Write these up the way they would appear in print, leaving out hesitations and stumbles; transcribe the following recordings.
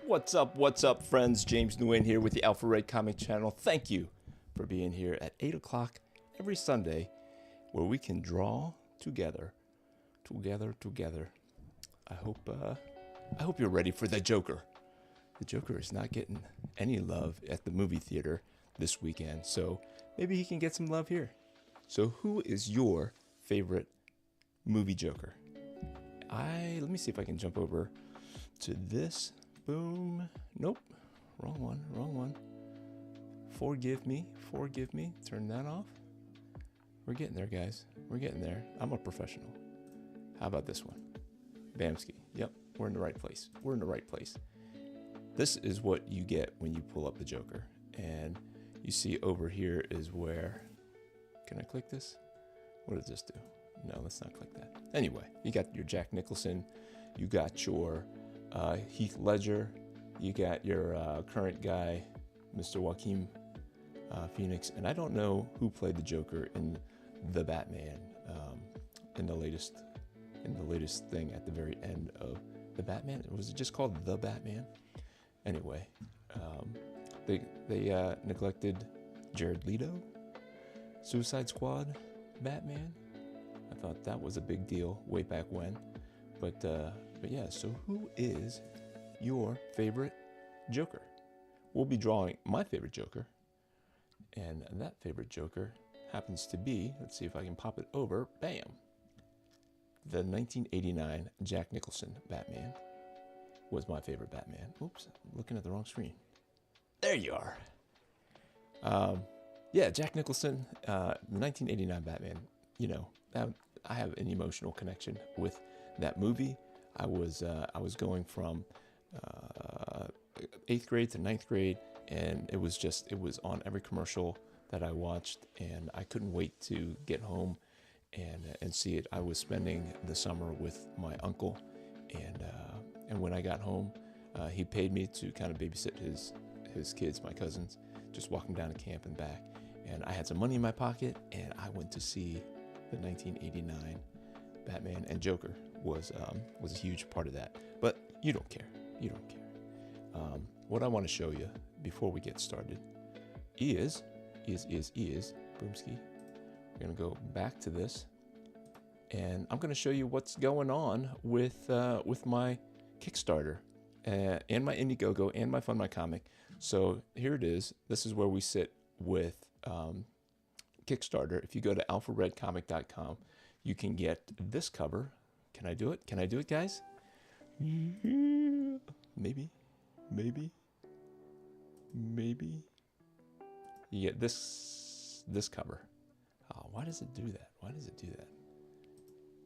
What's up, friends? James Nguyen here with the Alpha Red Comic Channel. Thank you for being here at 8 o'clock every Sunday where we can draw together. I hope you're ready for the Joker. The Joker is not getting any love at the movie theater this weekend, so maybe he can get some love here. So who is your favorite movie Joker? Let me see if I can jump over to this. Boom. Nope. Wrong one. Forgive me. Turn that off. We're getting there, guys. We're getting there. I'm a professional. How about this one? Bamski. Yep, we're in the right place. This is what you get when you pull up the Joker. And you see over here is where... Can I click this? What does this do? No, let's not click that. Anyway, you got your Jack Nicholson. You got your... Heath Ledger, you got your current guy, Mr. Joaquin Phoenix, and I don't know who played the Joker in the Batman, in the latest thing at the very end of the Batman. Was it just called The Batman? Anyway, they neglected Jared Leto, Suicide Squad, Batman. I thought that was a big deal way back when, but yeah, so who is your favorite Joker? We'll be drawing my favorite Joker. And that favorite Joker happens to be, let's see if I can pop it over, bam! The 1989 Jack Nicholson Batman was my favorite Batman. Oops, I'm looking at the wrong screen. There you are. Yeah, Jack Nicholson, 1989 Batman. You know, I have an emotional connection with that movie. I was going from 8th grade to 9th grade, and it was on every commercial that I watched, and I couldn't wait to get home and see it. I was spending the summer with my uncle, and when I got home, he paid me to kind of babysit his kids, my cousins, just walking down to camp and back. And I had some money in my pocket, and I went to see the 1989 Batman, and Joker was a huge part of that. But you don't care. What I want to show you before we get started is Boomski. We're gonna go back to this, and I'm gonna show you what's going on with my Kickstarter and my Indiegogo and my Fund My Comic. So here it is. This is where we sit with Kickstarter. If you go to alpharedcomic.com, you can get this cover. Can I do it, guys? Maybe. You get this cover. Oh, why does it do that?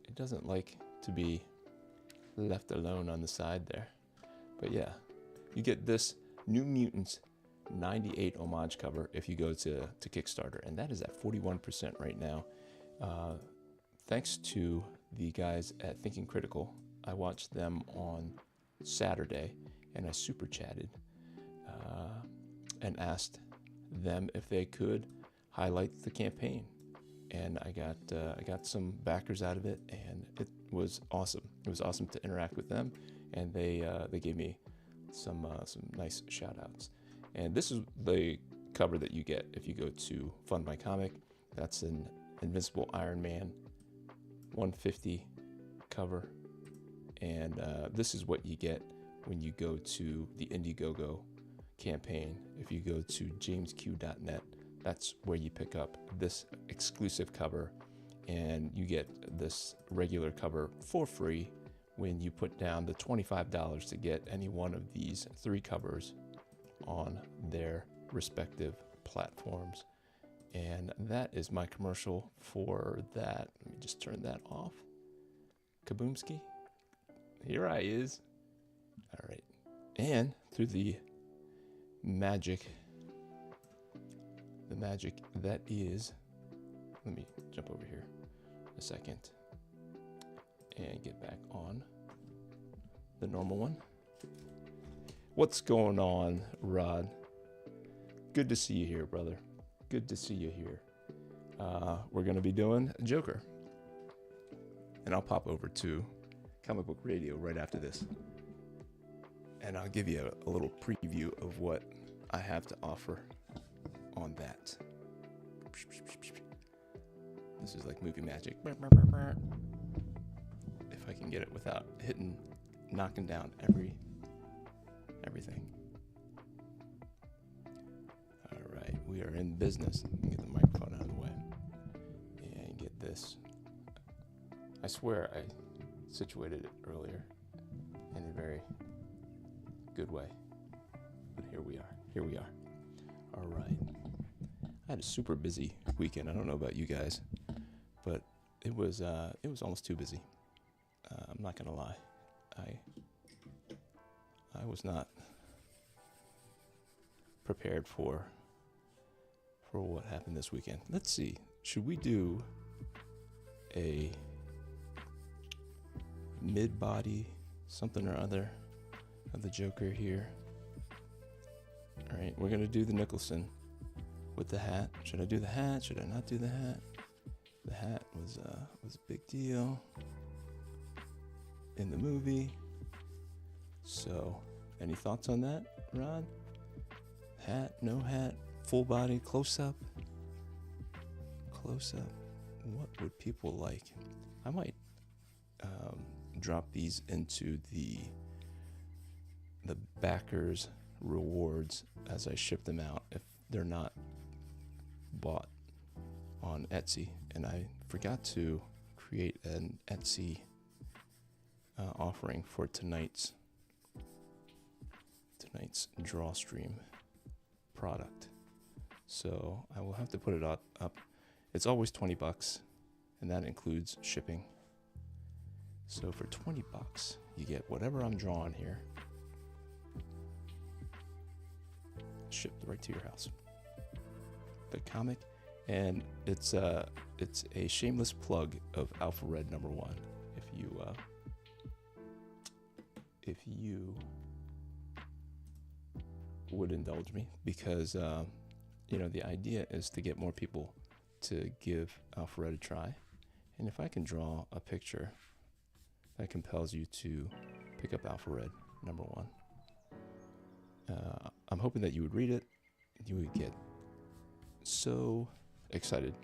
It doesn't like to be left alone on the side there. But yeah, you get this New Mutants 98 homage cover if you go to Kickstarter, and that is at 41% right now. Thanks to the guys at Thinking Critical. I watched them on Saturday, and I super chatted and asked them if they could highlight the campaign, and I got some backers out of it, and it was awesome. It was awesome to interact with them, and they gave me some nice shout outs. And this is the cover that you get if you go to Fund My Comic. That's an Invincible Iron Man 150 cover, and this is what you get when you go to the Indiegogo campaign. If you go to jamesq.net, that's where you pick up this exclusive cover, and you get this regular cover for free when you put down the $25 to get any one of these 3 covers on their respective platforms. And that is my commercial for that. Let me just turn that off. Kaboomski. Here I is. All right. And through the magic that is, let me jump over here a second and get back on the normal one. What's going on, Rod? Good to see you here, brother. Good to see you here. We're going to be doing Joker. And I'll pop over to Comic Book Radio right after this. and I'll give you a little preview of what I have to offer on that. This is like movie magic. If I can get it without knocking down everything. All right, we are in business. Get the microphone out of the way and get this. I swear I situated it earlier in a very good way, but here we are. All right, I had a super busy weekend. I don't know about you guys, but it was almost too busy. I'm not gonna lie, I was not prepared for what happened this weekend. Let's see, should we do a mid-body something or other of the Joker here? All right, we're gonna do the Nicholson with the hat. Should I do the hat? Should I not do the hat? The hat was a big deal in the movie. So, any thoughts on that, Rod? Hat, no hat, full body, close up. Close up. What would people like? I might drop these into the backers rewards as I ship them out if they're not bought on Etsy. And I forgot to create an Etsy offering for tonight's Drawstream product. So I will have to put it up. It's always $20, and that includes shipping. So for $20, you get whatever I'm drawing here shipped right to your house. The comic, and it's a shameless plug of Alpha Red #1. If you would indulge me, because the idea is to get more people to give Alpha Red a try, and if I can draw a picture that compels you to pick up Alpha Red #1, I'm hoping that you would read it. You would get so excited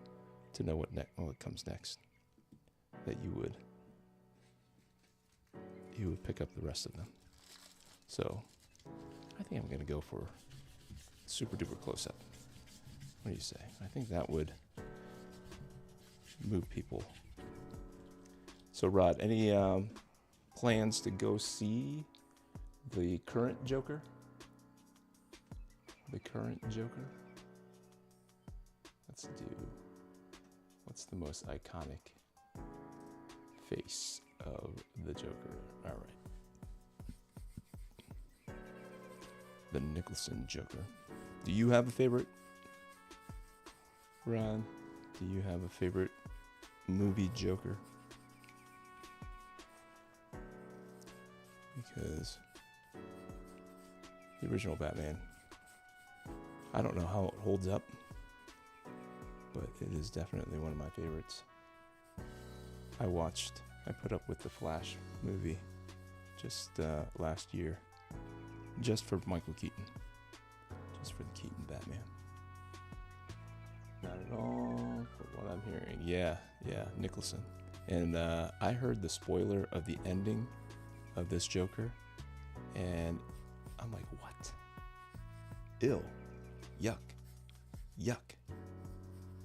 to know what comes next that you would pick up the rest of them. So I think I'm going to go for super duper close up. What do you say? I think that would move people. So Rod, any plans to go see the current Joker? Let's do, what's the most iconic face of the Joker? All right. The Nicholson Joker. Do you have a favorite, Ron? Do you have a favorite movie Joker? Because the original Batman, I don't know how it holds up, but it is definitely one of my favorites. I put up with the Flash movie just last year, just for Michael Keaton, just for the Keaton Batman. Not at all for what I'm hearing. Yeah, Nicholson. And I heard the spoiler of the ending of this Joker, and I'm like, what? Ew. Yuck.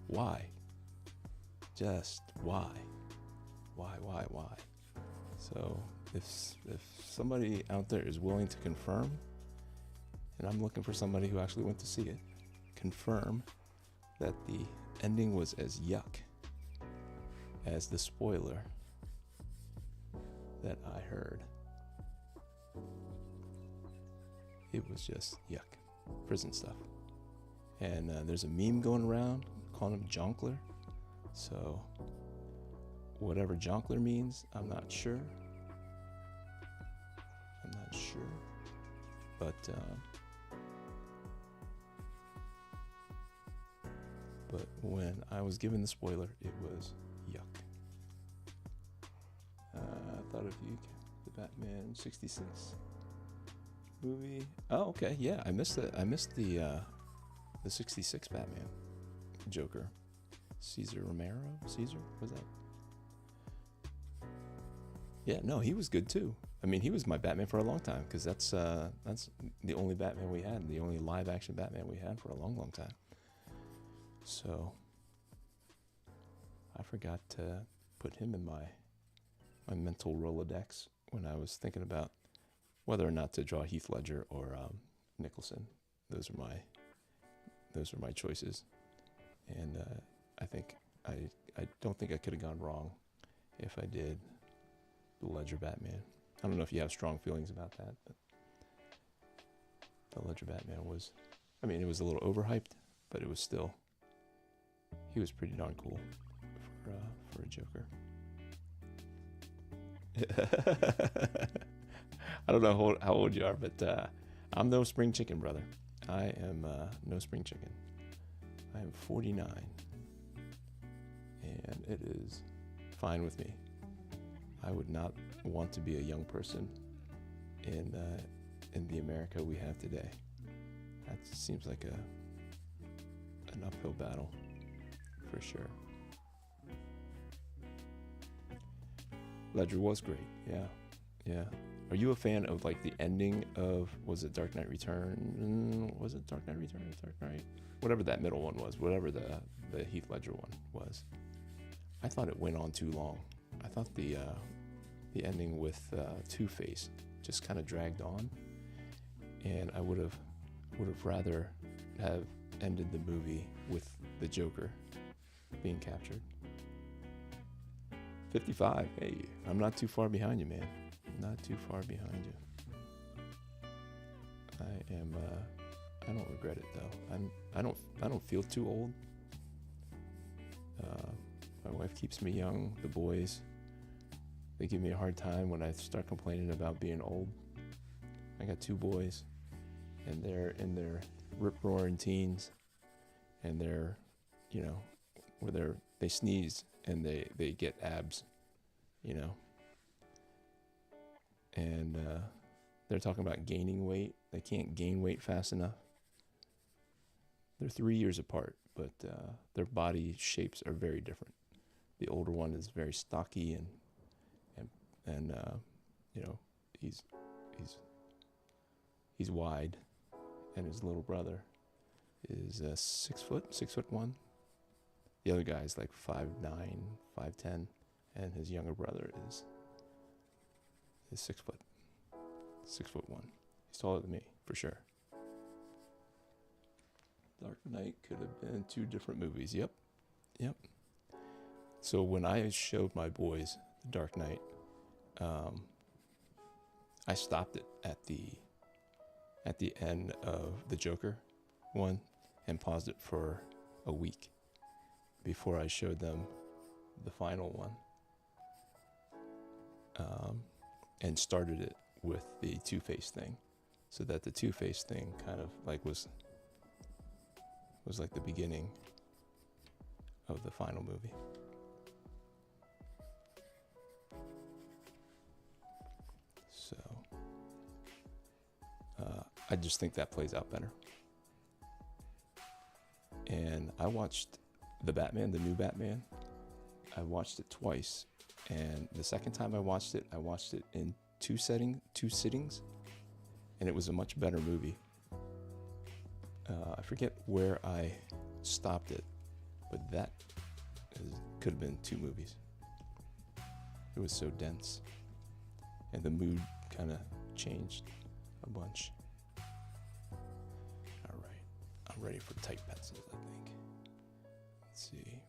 Why? Just why? Why? So if somebody out there is willing to confirm, and I'm looking for somebody who actually went to see it, confirm that the ending was as yuck as the spoiler that I heard. It was just yuck. Prison stuff. And there's a meme going around calling him Jonkler. So whatever Jonkler means, I'm not sure. But when I was given the spoiler, it was yuck. I thought of you, the Batman 66. movie. Oh, okay. Yeah, I missed it. I missed the '66 Batman Joker. Caesar Romero. Caesar was that? Yeah, no, he was good too. I mean, he was my Batman for a long time because that's the only Batman we had, the only live action Batman we had for a long, long time. So I forgot to put him in my mental Rolodex when I was thinking about whether or not to draw Heath Ledger or Nicholson. Those are my choices, and I don't think I could have gone wrong if I did the Ledger Batman. I don't know if you have strong feelings about that, but the Ledger Batman was, I mean, it was a little overhyped, but it was still, he was pretty darn cool for a Joker. I don't know how old you are, but I'm no spring chicken, brother. I am no spring chicken. I am 49, and it is fine with me. I would not want to be a young person in the America we have today. That seems like an uphill battle, for sure. Ledger was great, yeah. Are you a fan of like the ending of, was it Dark Knight Return? Was it Dark Knight Return or Dark Knight? Whatever that middle one was, whatever the Heath Ledger one was. I thought it went on too long. I thought the ending with Two-Face just kind of dragged on, and I would have rather have ended the movie with the Joker being captured. 55. Hey, I'm not too far behind you, man. Not too far behind you. I am. I don't regret it though. I don't feel too old. My wife keeps me young. The boys, they give me a hard time when I start complaining about being old. I got 2 boys, and they're in their rip-roaring teens, and they're, you know, where they sneeze and they get abs, you know. And they're talking about gaining weight. They can't gain weight fast enough. They're 3 years apart, but their body shapes are very different. The older one is very stocky and you know, he's wide, and his little brother is 6 foot, 6'1". The other guy is like 5'9", 5'10", and his younger brother is 6 foot, 6'1". He's taller than me, for sure. Dark Knight could have been 2 different movies. Yep. So when I showed my boys The Dark Knight, I stopped it at the end of the Joker one and paused it for a week before I showed them the final one, and started it with the Two-Face thing, so that the Two-Face thing kind of like was like the beginning of the final movie. So I just think that plays out better. And I watched the Batman, the new Batman. I watched it twice, and the second time I watched it in two sittings, and it was a much better movie. I forget where I stopped it, but that could have been 2 movies. It was so dense, and the mood kind of changed a bunch. All right, I'm ready for tight pencils, I think. Let's see.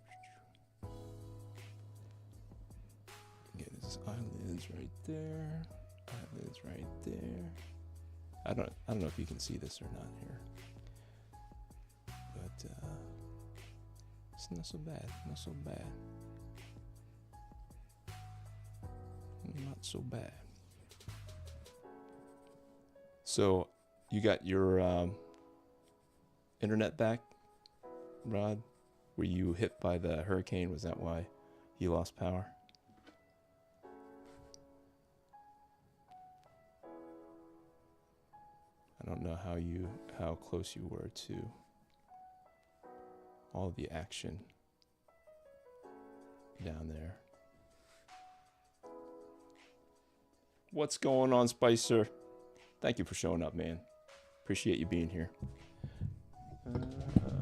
Get his eyelids right there. Eyelids right there. I don't know if you can see this or not here, but it's not so bad. Not so bad. Not so bad. So, you got your internet back, Rod? Were you hit by the hurricane? Was that why you lost power? don't know how close you were to all the action down there. What's going on, Spicer? Thank you for showing up, man. Appreciate you being here.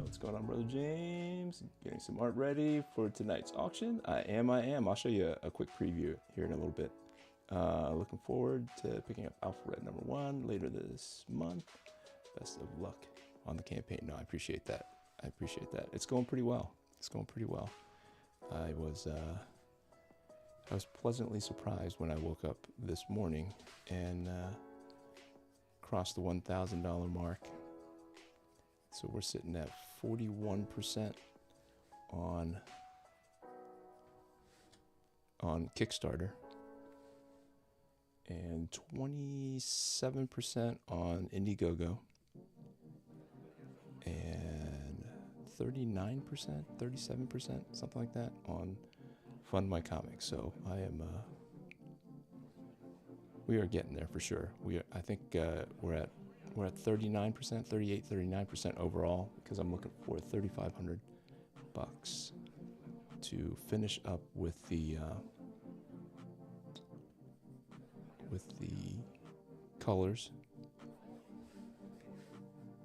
What's going on, Brother James? Getting some art ready for tonight's auction. I am. I'll show you a quick preview here in a little bit. Looking forward to picking up Alphabet #1 later this month. Best of luck on the campaign. No, I appreciate that. It's going pretty well. I was pleasantly surprised when I woke up this morning and crossed the $1,000 mark. So we're sitting at 41% on Kickstarter and 27% on Indiegogo and 39%, 37%, something like that on Fund My Comics. So we are getting there for sure. I think we're at 39%, 39% overall, because I'm looking for $3,500 to finish up with the colors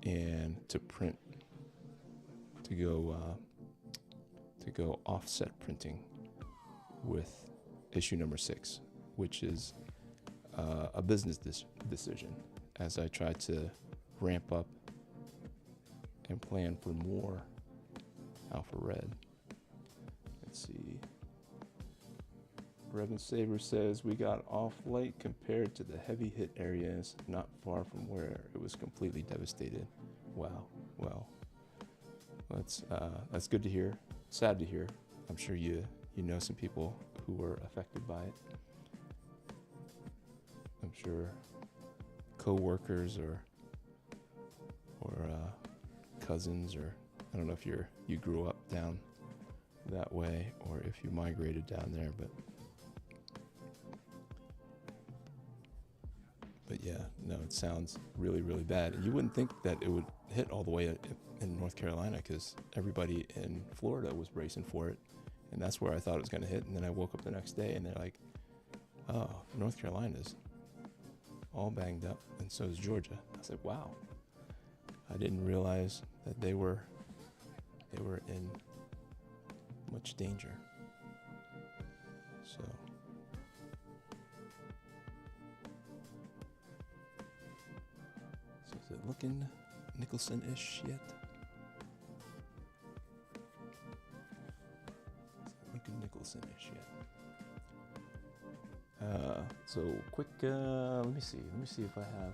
and to print, to go offset printing with issue number 6, which is a business decision as I try to ramp up and plan for more Alpha Red. Let's see. Revan Saber says we got off light compared to the heavy hit areas not far from where it was completely devastated. Wow. Well, that's good to hear. Sad to hear. I'm sure you know some people who were affected by it. I'm sure co-workers or cousins, or I don't know if you grew up down that way or if you migrated down there, but yeah, no, it sounds really, really bad. And you wouldn't think that it would hit all the way in North Carolina, because everybody in Florida was bracing for it, and that's where I thought it was going to hit. And then I woke up the next day and they're like, oh, North Carolina's all banged up, and so is Georgia. I was like, wow, I didn't realize that they were in much danger. So is it looking Nicholson-ish yet? Is it looking Nicholson-ish yet? So quick, let me see if I have,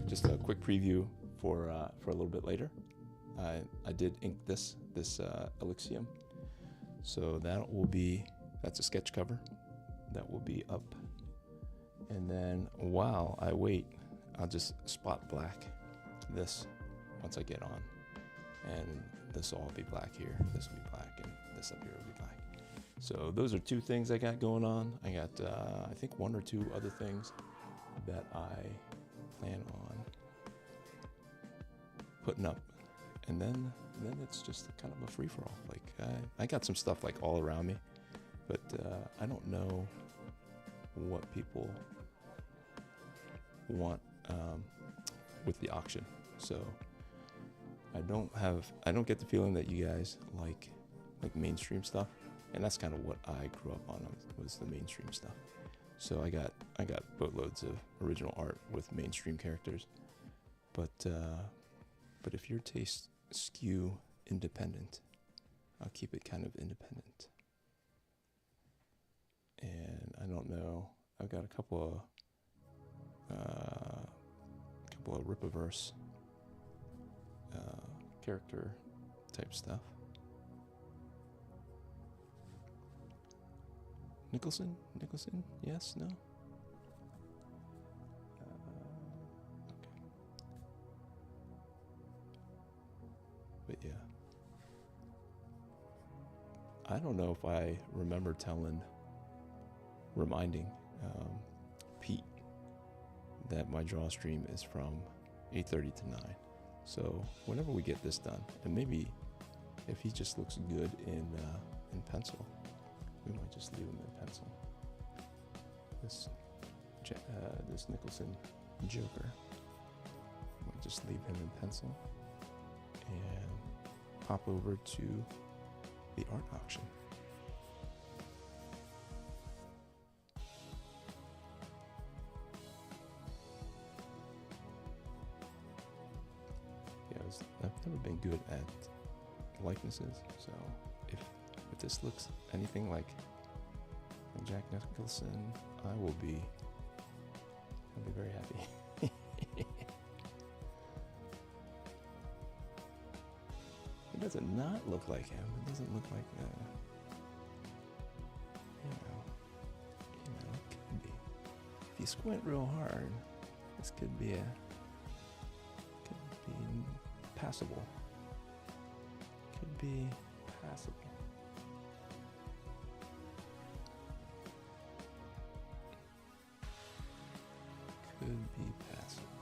just a quick preview for a little bit later. I did ink this Elixium, so that's a sketch cover that will be up, and then while I wait, I'll just spot black this once I get on, and this will all be black here, this will be black, and this up here will be black. So those are 2 things I got going on. I got I think 1 or 2 other things that I plan on putting up, and then it's just kind of a free-for-all. Like I got some stuff like all around me, but I don't know what people want with the auction. So I don't get the feeling that you guys like mainstream stuff, and that's kind of what I grew up on, was the mainstream stuff. So I got boatloads of original art with mainstream characters, but if your tastes skew independent, I'll keep it kind of independent. And I don't know, I've got a couple of Rippaverse character type stuff. Nicholson? Yes? No? Okay. But yeah. I don't know if I remember reminding Pete that my draw stream is from 8:30 to 9. So whenever we get this done, and maybe if he just looks good in pencil, we might just leave him in pencil. This Nicholson Joker, might just leave him in pencil and pop over to the art auction. I've never been good at likenesses, so if this looks anything like Jack Nicholson, I'll be very happy. It doesn't not look like him. It doesn't look like it could be. If you squint real hard, this could be passable. Could be passable. Could be passable.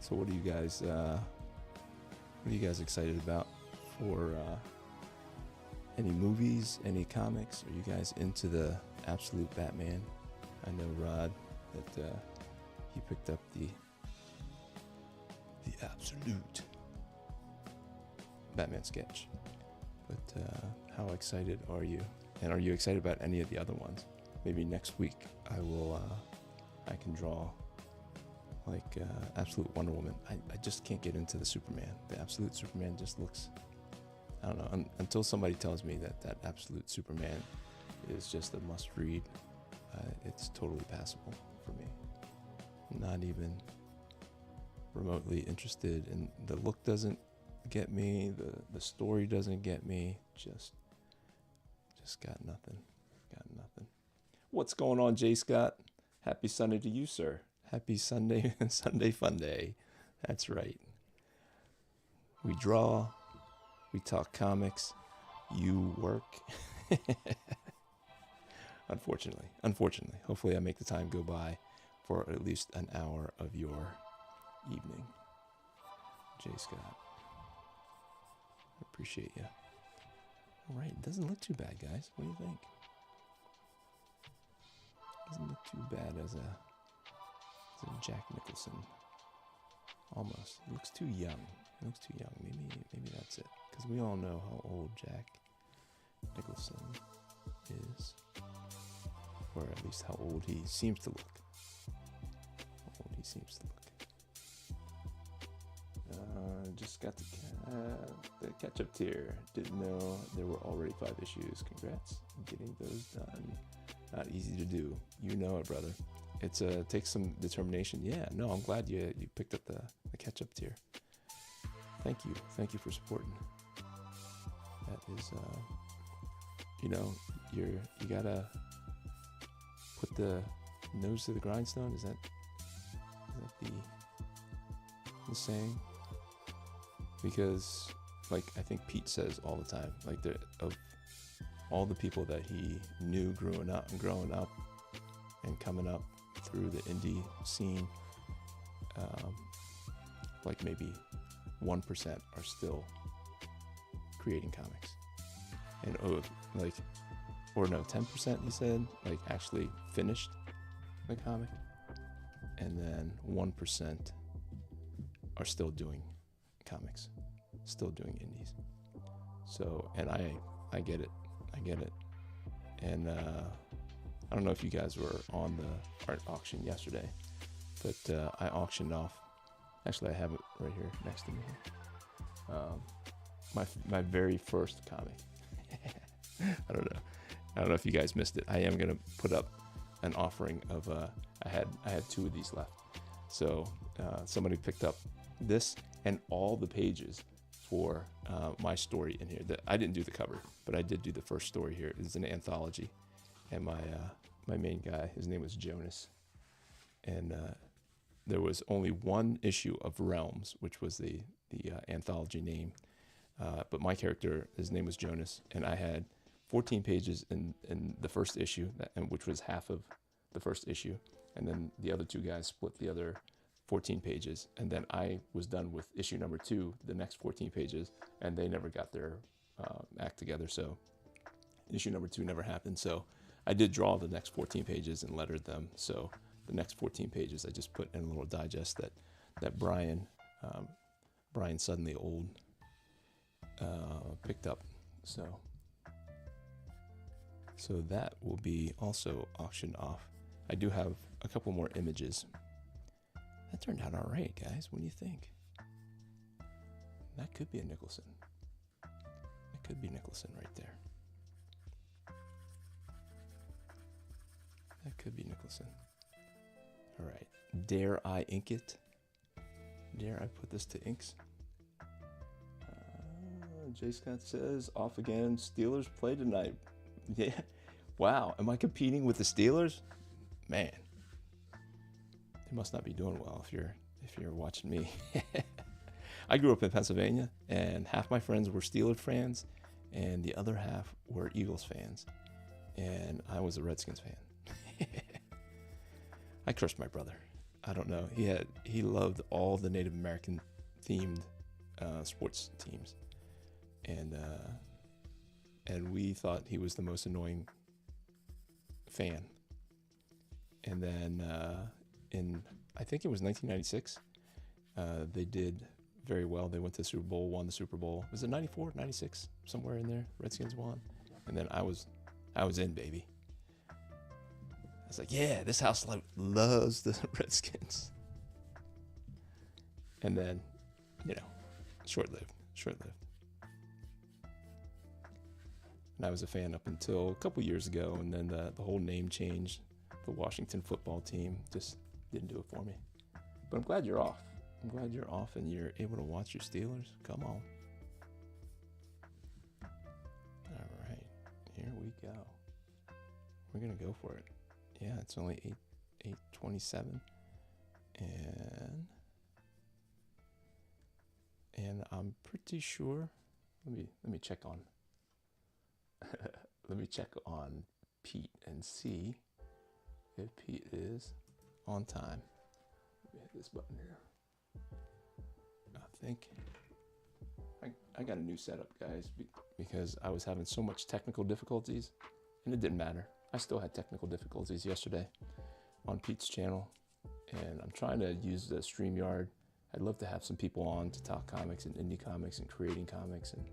So what are you guys excited about for any movies, any comics? Are you guys into the Absolute Batman? I know Rod that he picked up the Absolute Batman sketch. But how excited are you? And are you excited about any of the other ones? Maybe next week I can draw like Absolute Wonder Woman. I just can't get into the Superman. The Absolute Superman just looks, I don't know, until somebody tells me that Absolute Superman is just a must read, it's totally passable for me. Not even remotely interested, and the look doesn't get me, the story doesn't get me, just got nothing. What's going on, J. Scott? Happy Sunday to you, sir. Happy Sunday, Sunday fun day. That's right. We draw, we talk comics, you work. Unfortunately. Hopefully I make the time go by for at least an hour of your evening. J. Scott. I appreciate you. All right, it doesn't look too bad, guys. What do you think? Doesn't look too bad as a Jack Nicholson. Almost. He looks too young. Maybe that's it. Because we all know how old Jack Nicholson is. Or at least how old he seems to look. Just got the catch-up tier. Didn't know there were already 5 issues. Congrats on getting those done. Not easy to do. You know it, brother. It takes some determination. Yeah, no, I'm glad you picked up the catch-up tier. Thank you for supporting. That is, you gotta put the nose to the grindstone. Is that the saying? Because, like, I think Pete says all the time, like, of all the people that he knew growing up and coming up through the indie scene, like maybe 1% are still creating comics. And 10% he said, like, actually finished the comic. And then 1% are still doing comics, still doing indies. So, and I get it. And I don't know if you guys were on the art auction yesterday, but I auctioned off, actually I have it right here next to me, my very first comic. I don't know if you guys missed it. I am gonna put up an offering of I had 2 of these left. So somebody picked up this and all the pages for my story in here. I didn't do the cover, but I did do the first story here. It's an anthology, and my main guy, his name was Jonas, and there was only 1 issue of Realms, which was the anthology name, but my character, his name was Jonas, and I had 14 pages in the first issue, which was half of the first issue. And then the other two guys split the other 14 pages. And then I was done with issue number 2, the next 14 pages, and they never got their act together. So issue number 2 never happened. So I did draw the next 14 pages and lettered them. So the next 14 pages I just put in a little digest that Brian Suddenly Old picked up. So that will be also auctioned off. I do have a couple more images. That turned out all right, guys. What do you think? That could be a Nicholson. That could be Nicholson right there. That could be Nicholson. All right. Dare I ink it? Dare I put this to inks? J. Scott says, off again. Steelers play tonight. Yeah. Wow. Am I competing with the Steelers? Man. They must not be doing well if you're watching me. I grew up in Pennsylvania, and half my friends were Steelers fans, and the other half were Eagles fans. And I was a Redskins fan. I crushed my brother. I don't know. He loved all the Native American themed sports teams, and we thought he was the most annoying fan. And then I think it was 1996, they did very well. They went to the Super Bowl, won the Super Bowl. Was it 94, 96, somewhere in there? Redskins won, and then I was in, baby. I was like, yeah, this house loves the Redskins. And then, short-lived. And I was a fan up until a couple years ago, and then the whole name change, the Washington football team, just didn't do it for me. But I'm glad you're off. I'm glad you're off and you're able to watch your Steelers. Come on. All right, here we go. We're gonna go for it. Yeah, it's only 8:27, and I'm pretty sure. Let me check on. Let me check on Pete and see if Pete is on time. Let me hit this button here. I think I got a new setup, guys, because I was having so much technical difficulties, and it didn't matter. I still had technical difficulties yesterday on Pete's channel, and I'm trying to use the StreamYard. I'd love to have some people on to talk comics and indie comics and creating comics and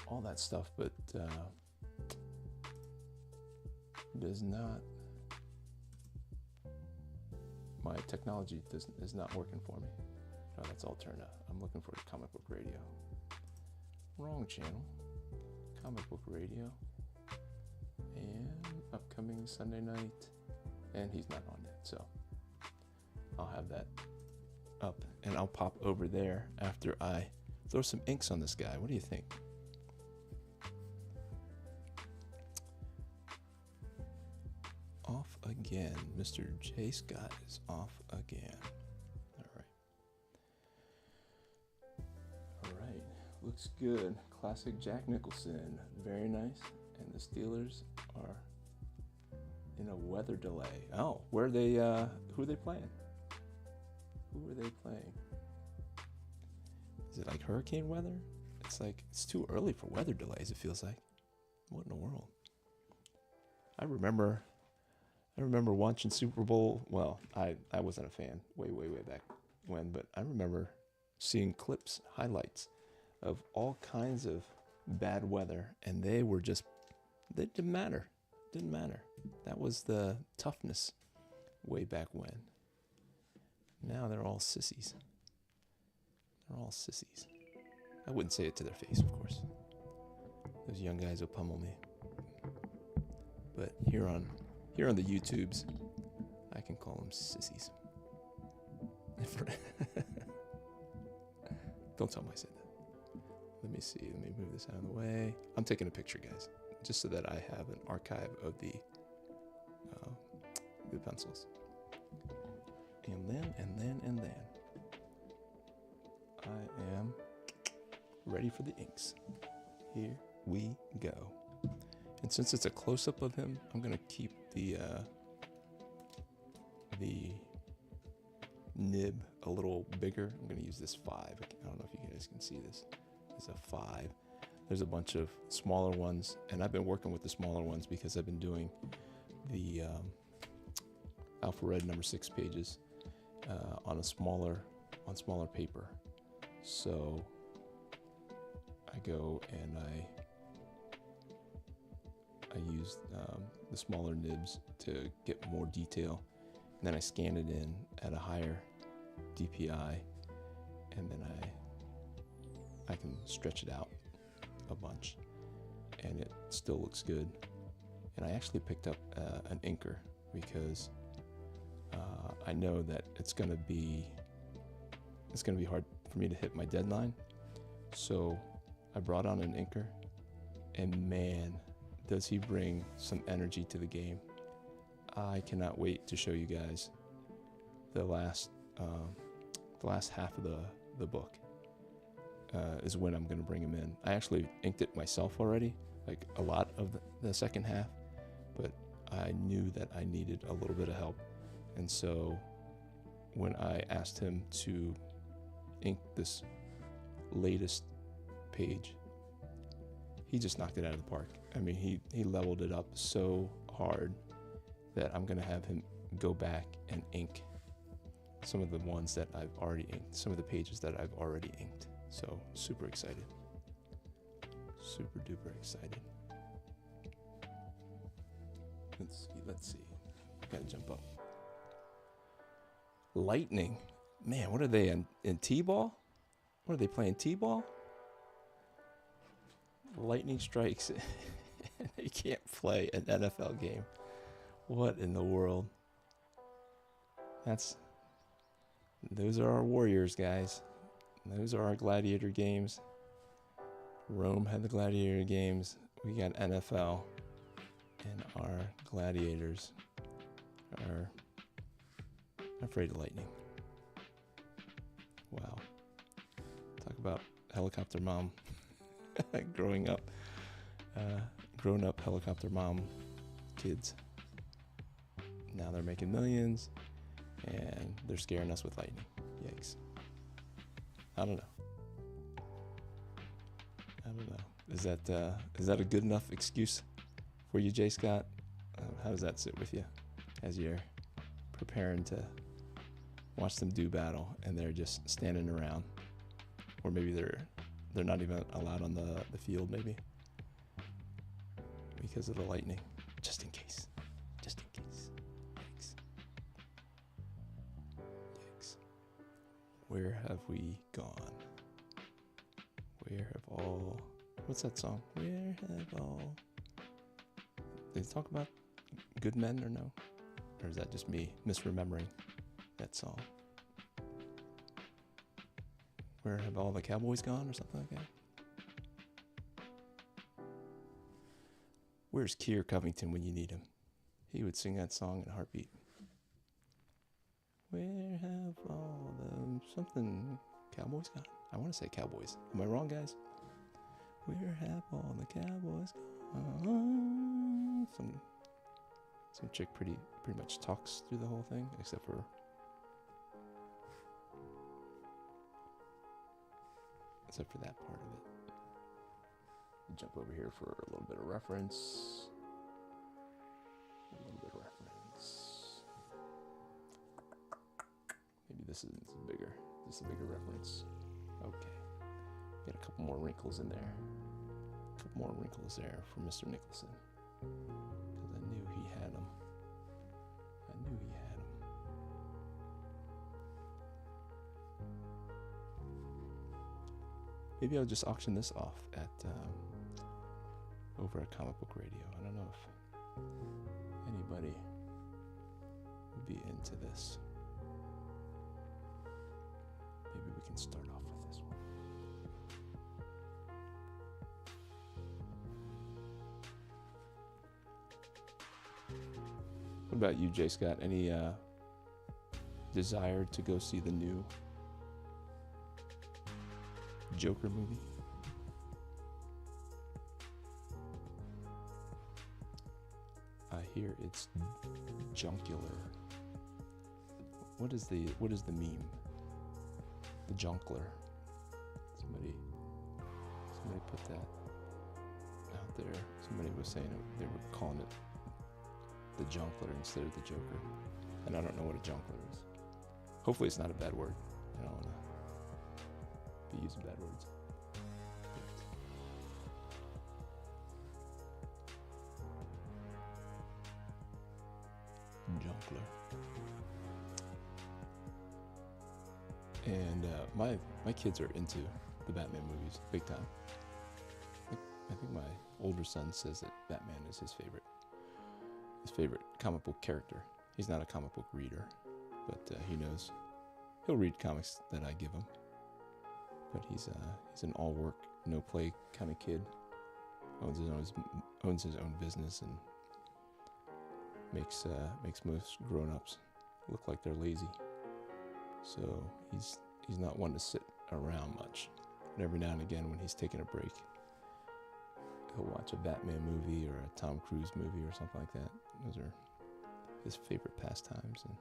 all that stuff, but does not. My technology is not working for me. No, that's all turned out. I'm looking for Comic Book Radio. Wrong channel. Comic Book Radio. And upcoming Sunday night. And he's not on yet, so I'll have that up. And I'll pop over there after I throw some inks on this guy. What do you think? Off again. Mr. J. Scott is off again. All right. Looks good. Classic Jack Nicholson. Very nice. And the Steelers are in a weather delay. Oh, who are they playing? Who are they playing? Is it like hurricane weather? It's too early for weather delays, it feels like. What in the world? I remember watching Super Bowl. Well, I wasn't a fan way back when, but I remember seeing clips, highlights of all kinds of bad weather, and they didn't matter. Didn't matter. That was the toughness way back when. Now they're all sissies. They're all sissies. I wouldn't say it to their face, of course. Those young guys will pummel me. But here on the YouTubes, I can call them sissies. Don't tell them I said that. Let me see. Let me move this out of the way. I'm taking a picture, guys, just so that I have an archive of the pencils. And then I am ready for the inks. Here we go. And since it's a close-up of him, I'm gonna keep the nib a little bigger. I'm gonna use this 5. I don't know if you guys can see this. It's a 5. There's a bunch of smaller ones, and I've been working with the smaller ones because I've been doing the Alpha Red number 6 pages on smaller paper. So I go and I use the smaller nibs to get more detail, and then I scan it in at a higher DPI, and then I can stretch it out a bunch, and it still looks good. And I actually picked up an inker because I know that it's gonna be hard for me to hit my deadline. So I brought on an inker, and man, does he bring some energy to the game. I cannot wait to show you guys the last half of the book is when I'm going to bring him in. I actually inked it myself already, like a lot of the second half, but I knew that I needed a little bit of help. And so when I asked him to ink this latest page, he just knocked it out of the park. I mean, he leveled it up so hard that I'm going to have him go back and ink some of the ones that I've already inked, some of the pages that I've already inked. So super excited. Super duper excited. Let's see. Gotta jump up. Lightning. Man, what are they in T-ball? What are they playing, T-ball? Lightning strikes. They can't play an NFL game. What in the world? Those are our Warriors, guys. Those are our gladiator games. Rome had the gladiator games. We got NFL, and our gladiators are afraid of lightning. Wow. Talk about helicopter mom. Grown up helicopter mom kids. Now they're making millions, and they're scaring us with lightning. Yikes. I don't know. Is that a good enough excuse for you, J. Scott? How does that sit with you as you're preparing to watch them do battle and they're just standing around, or maybe they're not even allowed on the field, maybe because of the lightning, just in case. Yikes. Where have we gone? Where have all... What's that song? Where have all... Did they talk about good men or no? Or is that just me misremembering that song? Where have all the cowboys gone or something like that? Where's Keir Covington when you need him? He would sing that song in a heartbeat. Where have all the something cowboys gone? I want to say cowboys. Am I wrong, guys? Where have all the cowboys gone? Some chick pretty much talks through the whole thing, except for that part of it. Jump over here for a little bit of reference. Maybe this is bigger. This is a bigger reference. Okay. Get a couple more wrinkles in there. A couple more wrinkles there for Mr. Nicholson. Because I knew he had them. Maybe I'll just auction this off at over at Comic Book Radio. I don't know if anybody would be into this. Maybe we can start off with this one. What about you, J. Scott? Any desire to go see the new Joker movie? here it's juncular. What is the meme? The junkler. Somebody put that out there. Somebody was saying they were calling it the junkler instead of the Joker, and I don't know what a junkler is. Hopefully it's not a bad word. I don't want to be using bad words. Junkler. And my kids are into the Batman movies big time. I think my older son says that Batman is his favorite comic book character. He's not a comic book reader, but he knows he'll read comics that I give him. But he's an all work, no play kind of kid. Owns his own business and makes most grown-ups look like they're lazy. So he's not one to sit around much. But every now and again, when he's taking a break, he'll watch a Batman movie or a Tom Cruise movie or something like that. Those are his favorite pastimes. And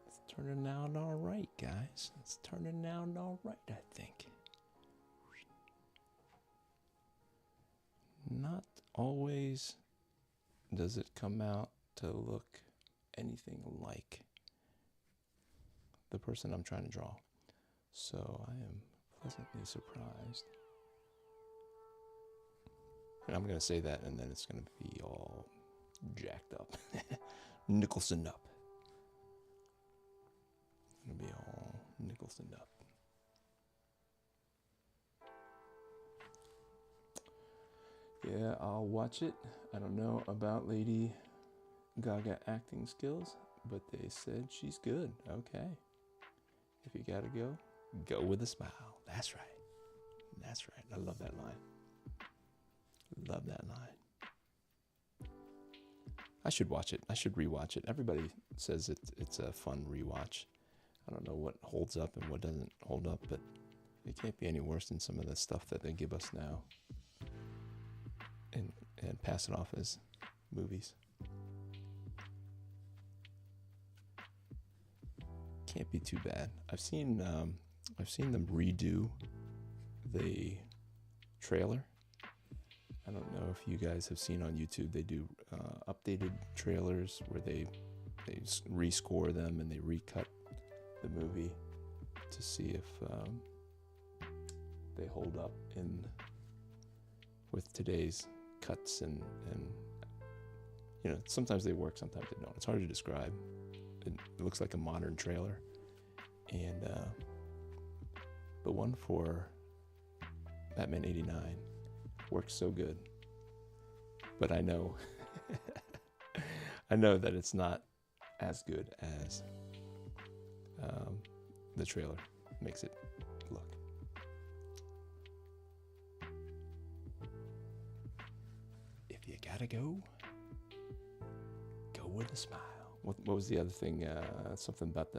it's turning out all right, guys. It's turning out all right, I think. Not always does it come out to look anything like the person I'm trying to draw. So I am pleasantly surprised. And I'm going to say that, and then it's going to be all jacked up. Nicholson up. It's going to be all Nicholson up. Yeah, I'll watch it. I don't know about Lady Gaga acting skills, but they said she's good. Okay. If you gotta go, go with a smile. That's right. That's right. I love that line. Love that line. I should watch it. I should rewatch it. Everybody says it's a fun rewatch. I don't know what holds up and what doesn't hold up, but it can't be any worse than some of the stuff that they give us now. And pass it off as movies. Can't be too bad. I've seen them redo the trailer. I don't know if you guys have seen on YouTube. They do updated trailers where they rescore them and they recut the movie to see if they hold up with today's cuts and sometimes they work, sometimes they don't. It's hard to describe. It looks like a modern trailer, and the one for Batman '89 works so good, but I know that it's not as good as the trailer makes it look. If you gotta go with a smile. What was the other thing? Something about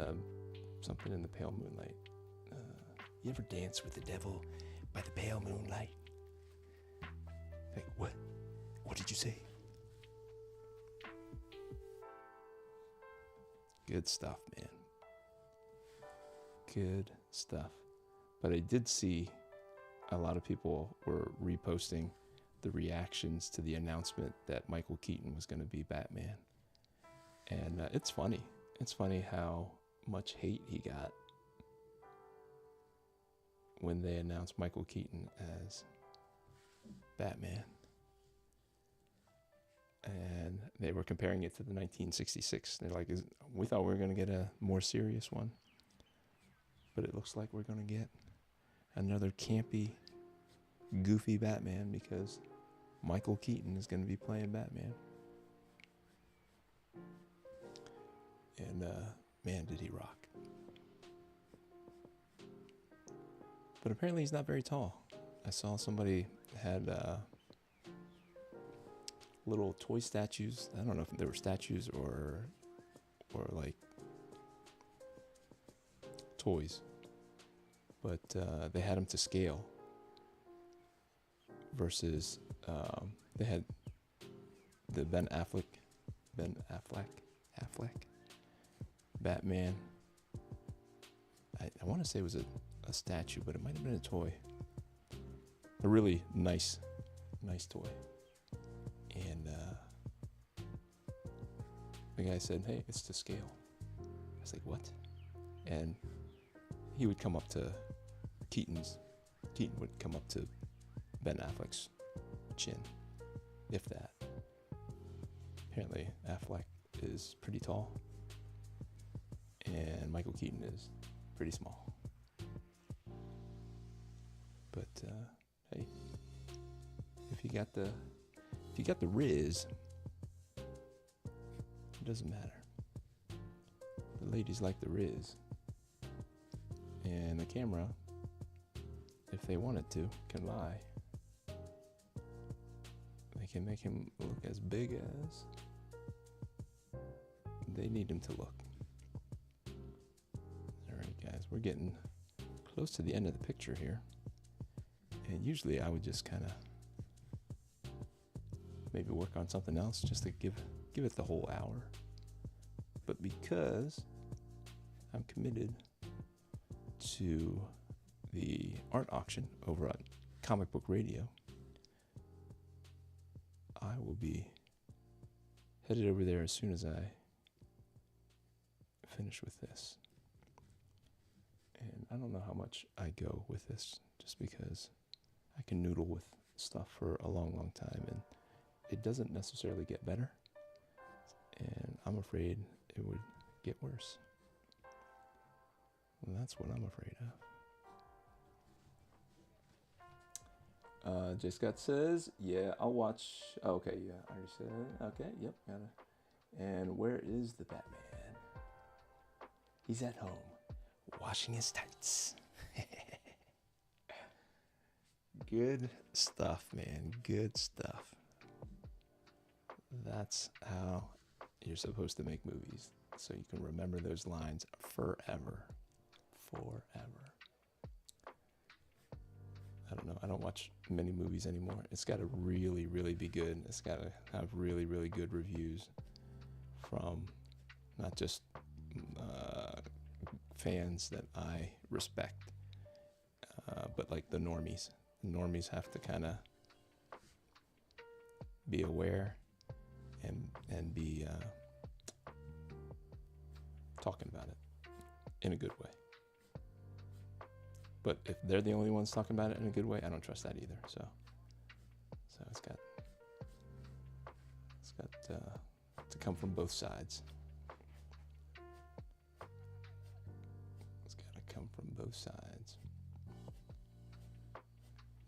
something in the pale moonlight. You ever dance with the devil by the pale moonlight? Like, what? What did you say? Good stuff, man. Good stuff. But I did see a lot of people were reposting the reactions to the announcement that Michael Keaton was going to be Batman. And it's funny. It's funny how much hate he got when they announced Michael Keaton as Batman. And they were comparing it to the 1966. They're like, we thought we were going to get a more serious one. But it looks like we're going to get another campy, goofy Batman because Michael Keaton is going to be playing Batman. And man, did he rock. But apparently he's not very tall. I saw somebody had little toy statues. I don't know if they were statues or like toys. But they had him to scale versus they had the Affleck Batman. I want to say it was a statue, but it might have been a toy. A really nice toy. And the guy said, "Hey, it's to scale." I was like, "What?" And he would come up to Keaton would come up to Ben Affleck's chin, if that. Apparently, Affleck is pretty tall, and Michael Keaton is pretty small. But hey, if you got the riz, it doesn't matter. The ladies like the riz, and the camera, if they wanted to, can lie. They can make him look as big as they need him to look. Alright guys, we're getting close to the end of the picture here. And usually I would just kind of maybe work on something else just to give it the whole hour. But because I'm committed to the art auction over on Comic Book Radio, I will be headed over there as soon as I finish with this. And I don't know how much I go with this, just because I can noodle with stuff for a long time, and it doesn't necessarily get better, and I'm afraid it would get worse. And that's what I'm afraid of. J. Scott says, yeah, I'll watch. Oh, okay, yeah, I already said it. Okay, yep, got it. And where is the Batman? He's at home, washing his tights. Good stuff, man. Good stuff. That's how you're supposed to make movies, so you can remember those lines forever. I don't know. I don't watch many movies anymore. It's got to really, really be good. It's got to have really, really good reviews from not just fans that I respect, but like the normies. The normies have to kind of be aware and be talking about it in a good way. But if they're the only ones talking about it in a good way, I don't trust that either. So it's got to come from both sides. It's got to come from both sides.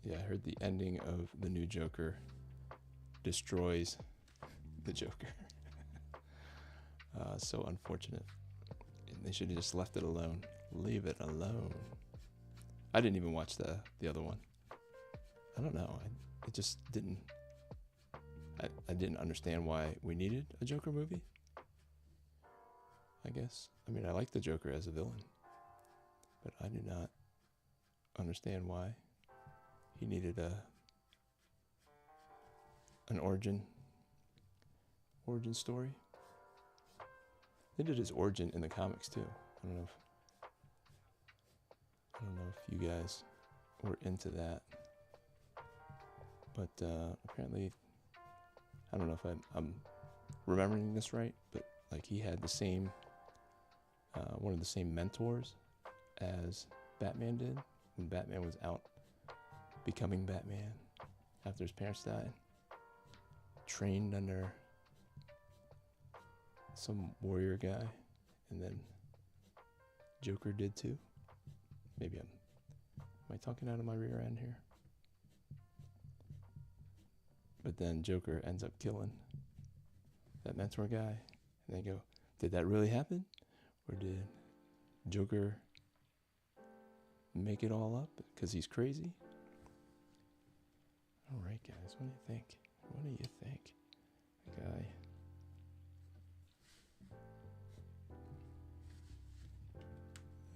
Yeah, I heard the ending of the new Joker destroys the Joker. So unfortunate. They should have just left it alone. Leave it alone. I didn't even watch the other one. I don't know. It just didn't. I didn't understand why we needed a Joker movie. I guess. I mean, I like the Joker as a villain, but I do not understand why he needed an origin story. They did his origin in the comics too. I don't know if you guys were into that, but apparently, I don't know if I'm remembering this right, but like he had the same one of the same mentors as Batman did when Batman was out becoming Batman after his parents died. Trained under some warrior guy, and then Joker did too. Maybe am I talking out of my rear end here? But then Joker ends up killing that mentor guy, and they go, did that really happen? Or did Joker make it all up because he's crazy? All right, guys, what do you think? What do you think? The guy.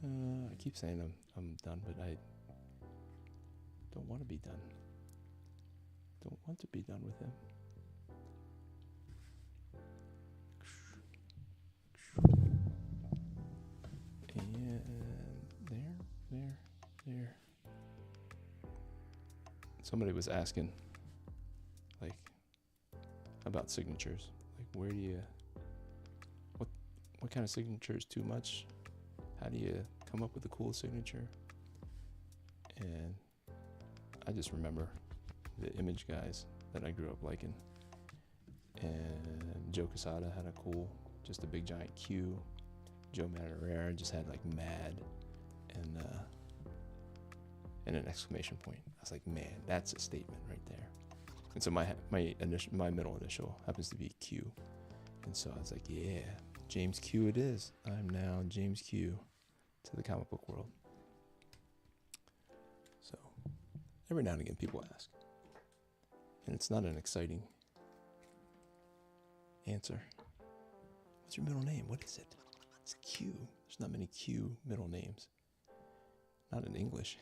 I keep saying I'm done, but I don't want to be done. Don't want to be done with him. And there. Somebody was asking, like, about signatures. Like, where do you, what kind of signature is too much? How do you come up with a cool signature? And I just remember the image guys that I grew up liking. And Joe Quesada had a cool, just a big giant Q. Joe Madureira just had like mad and an exclamation point. I was like, man, that's a statement right there. And so my middle initial happens to be Q. And so I was like, yeah, James Q it is. I'm now James Q to the comic book world. So every now and again people ask. And it's not an exciting answer. What's your middle name? What is it? It's Q. There's not many Q middle names. Not in English.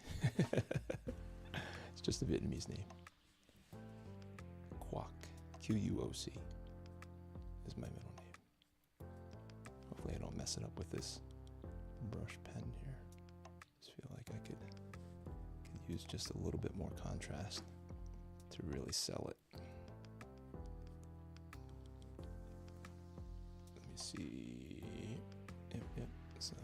It's just a Vietnamese name. Quoc. Quoc is my middle name. Hopefully I don't mess it up with this brush pen here. Just feel like I could use just a little bit more contrast to really sell it. Let me see. Yep. So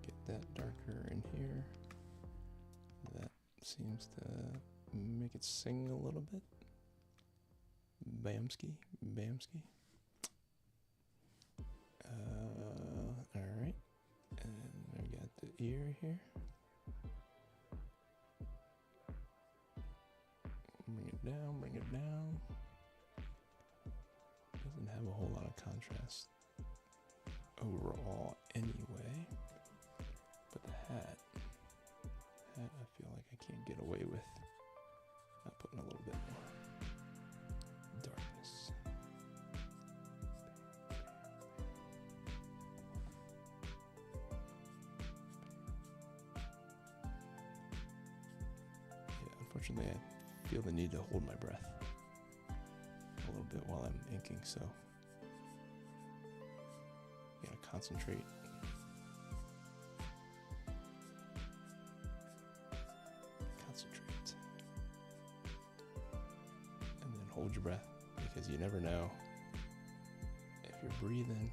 get that darker in here. That seems to make it sing a little bit. Bamski. All right. And I got the ear here. Bring it down. Doesn't have a whole lot of contrast overall anyway. But the hat I feel like I can't get away with not putting a little bit more darkness. Yeah, unfortunately I feel the need to hold my breath a little bit while I'm inking, so I gotta concentrate. And then hold your breath, because you never know if you're breathing,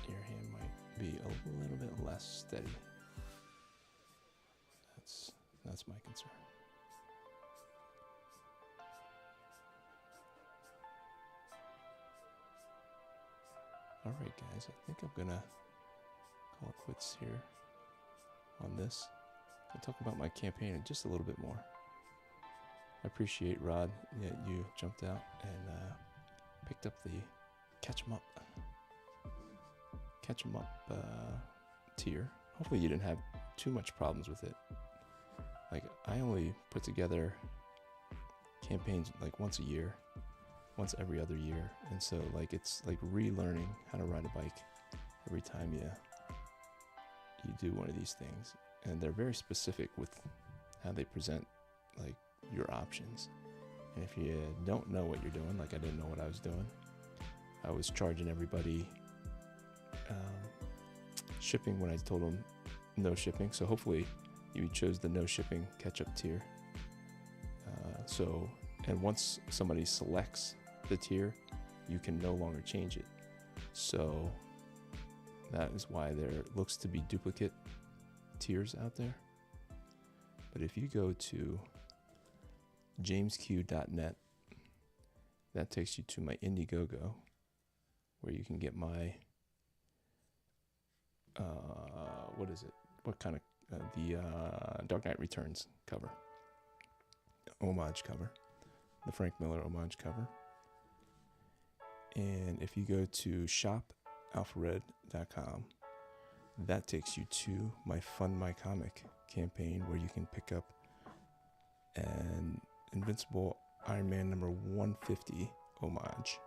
your hand might be a little bit less steady. That's my concern. All right, guys, I think I'm gonna call it quits here on this. I'll talk about my campaign in just a little bit more. I appreciate, Rod, that you jumped out and picked up the catch 'em up tier. Hopefully you didn't have too much problems with it. Like, I only put together campaigns like once a year, once every other year, and so like it's like relearning how to ride a bike every time you do one of these things. And they're very specific with how they present like your options. And if you don't know what you're doing, like I didn't know what I was doing, I was charging everybody shipping when I told them no shipping. So hopefully you chose the no shipping catch-up tier. And once somebody selects the tier, you can no longer change it. So that is why there looks to be duplicate tiers out there. But if you go to jamesq.net, that takes you to my Indiegogo, where you can get my the Dark Knight Returns cover, homage cover, the Frank Miller homage cover. And if you go to shopalphared.com, that takes you to my Fund My Comic campaign, where you can pick up an Invincible Iron Man number 150 homage.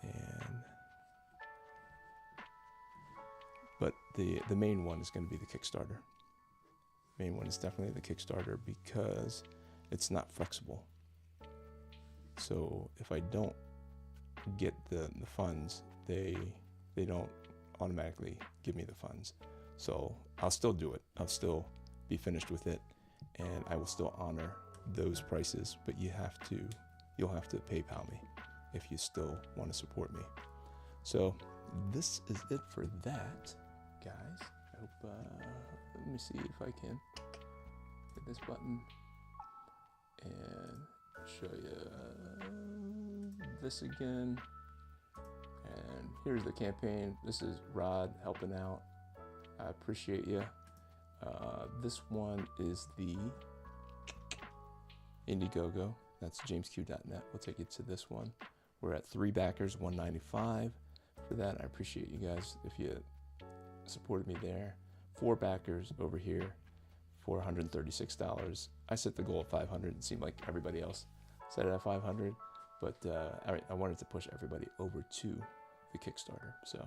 And But the main one is going to be the Kickstarter. Main one is definitely the Kickstarter because it's not flexible. So if I don't get the funds, they don't automatically give me the funds. So I'll still do it. I'll still be finished with it, and I will still honor those prices. But you'll have to PayPal me if you still want to support me. So this is it for that, guys. I hope. Let me see if I can hit this button and show you this again. And here's the campaign. This is Rod helping out. I appreciate you. This one is the Indiegogo. That's jamesq.net. We'll take you to this one. We're at 3 backers, $195 for that. I appreciate you guys if you supported me there. 4 backers over here, $436. I set the goal at 500. It seemed like everybody else set it at 500, but I wanted to push everybody over to the Kickstarter. So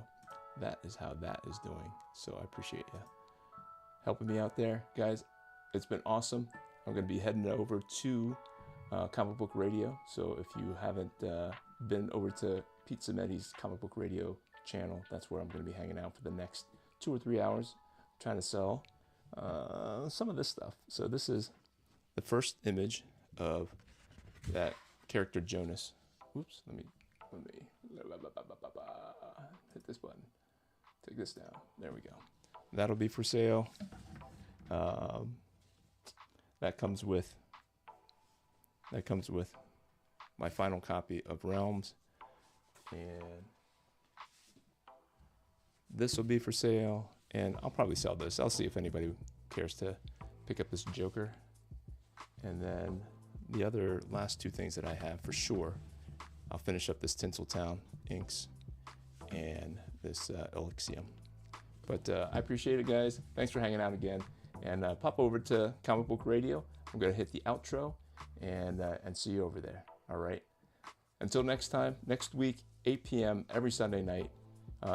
that is how that is doing. So I appreciate you helping me out there, guys. It's been awesome. I'm going to be heading over to Comic Book Radio. So if you haven't been over to Pete Zametti's Comic Book Radio channel, that's where I'm going to be hanging out for the next 2 or 3 hours, trying to sell some of this stuff. So this is the first image of that character Jonas. Oops, let me hit this button. Take this down. There we go. That'll be for sale. That comes with my final copy of Realms, and this will be for sale. And I'll probably sell this. I'll see if anybody cares to pick up this Joker. And then the other last 2 things that I have for sure, I'll finish up this Tinseltown inks and this Elixium. But I appreciate it, guys. Thanks for hanging out again. And pop over to Comic Book Radio. I'm going to hit the outro and see you over there. All right. Until next time, next week, 8 p.m. every Sunday night.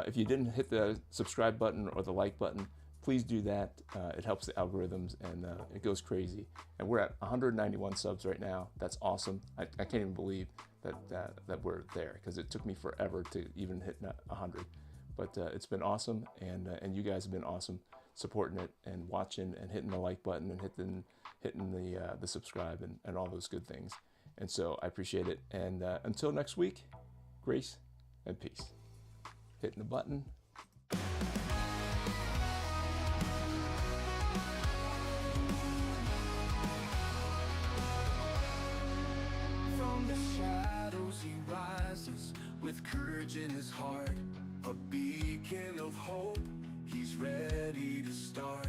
If you didn't hit the subscribe button or the like button, please do that. It helps the algorithms, and it goes crazy. And we're at 191 subs right now. That's awesome. I can't even believe that we're there, because it took me forever to even hit 100. But it's been awesome, and you guys have been awesome supporting it and watching and hitting the like button and hitting the subscribe and all those good things. And so I appreciate it. And until next week, grace and peace. Hitting the button. From the shadows he rises with courage in his heart, a beacon of hope. He's ready to start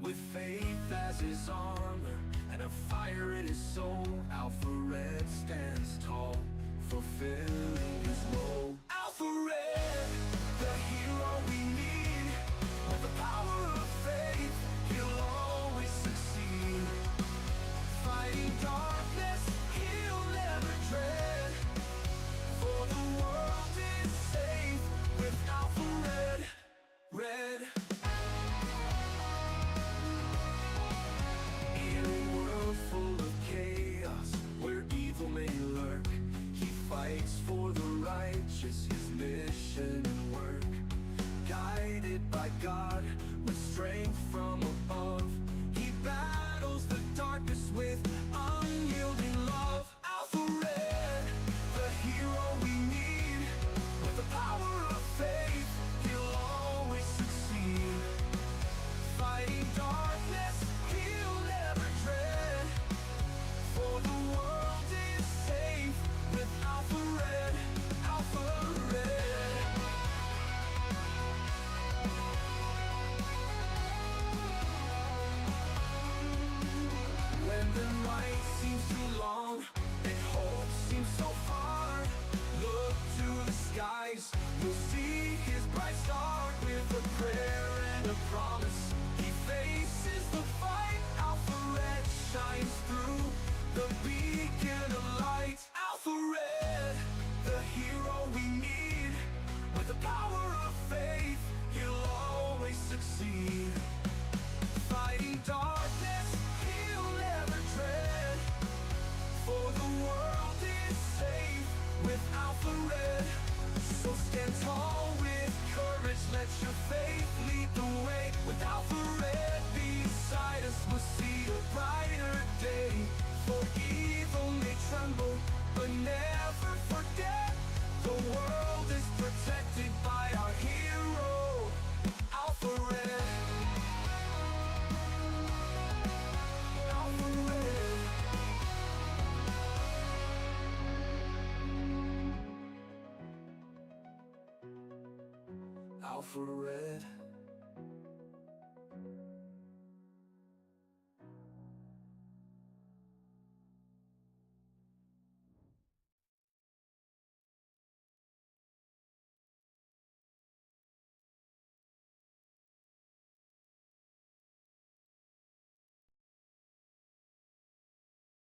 with faith as his armor and a fire in his soul. Alpha Red stands tall, fulfilling his role. Alpha Red, the hero we need. With the power of faith, he'll always succeed. Fighting darkness, he'll never dread. For the world is safe with Alpha Red. Red. In a world full of chaos, where evil Alpha Red.